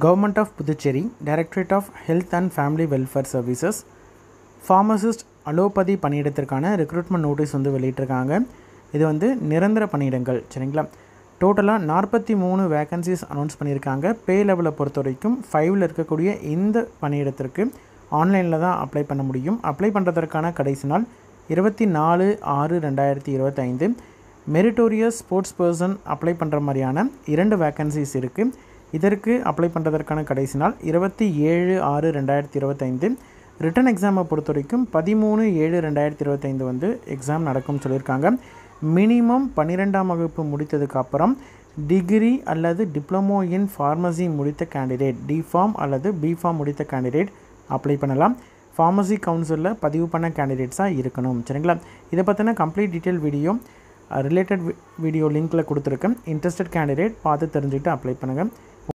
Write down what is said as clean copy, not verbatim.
Government of Puducherry, Directorate of Health and Family Welfare Services, Pharmacist allopathy பணியிடத்திற்கான recruitment notice வந்து வெளியிட்டிருக்காங்க. இது வந்து நிரந்தர பணியிடங்கள் சரிங்களா. டோட்டலாக 43 வேகன்சிஸ் அனௌன்ஸ் பண்ணியிருக்காங்க. பே லெவலை பொறுத்த வரைக்கும் 5ல் இருக்கக்கூடிய இந்த பணியிடத்திற்கு ஆன்லைனில் தான் அப்ளை பண்ண முடியும். அப்ளை பண்ணுறதற்கான கடைசி நாள் 24/6/2025. மெரிட்டோரியஸ் ஸ்போர்ட்ஸ் பர்சன் அப்ளை பண்ணுற மாதிரியான 2 வேகன்சிஸ் இருக்குது. இதற்கு அப்ளை பண்ணுறதற்கான கடைசி நாள் 27/6/2025. ரிட்டன் எக்ஸாமை பொறுத்த வரைக்கும் 13/7/2025 வந்து எக்ஸாம் நடக்கும்னு சொல்லியிருக்காங்க. மினிமம் 12ஆம் வகுப்பு முடித்ததுக்கு அப்புறம் டிகிரி அல்லது டிப்ளமோ இன் ஃபார்மசி முடித்த கேண்டிடேட், டிஃபார்ம் அல்லது பிஃபார்ம் முடித்த கேண்டிடேட் அப்ளை பண்ணலாம். ஃபார்மசி கவுன்சிலில் பதிவு பண்ண கேண்டிடேட்ஸாக இருக்கணும் சரிங்களா. இதை பற்றின complete detail video related video லிங்க்கில் கொடுத்துருக்கேன். இன்ட்ரெஸ்டட் கேண்டிடேட் பார்த்து தெரிஞ்சுக்கிட்டு அப்ளை பண்ணுங்கள்.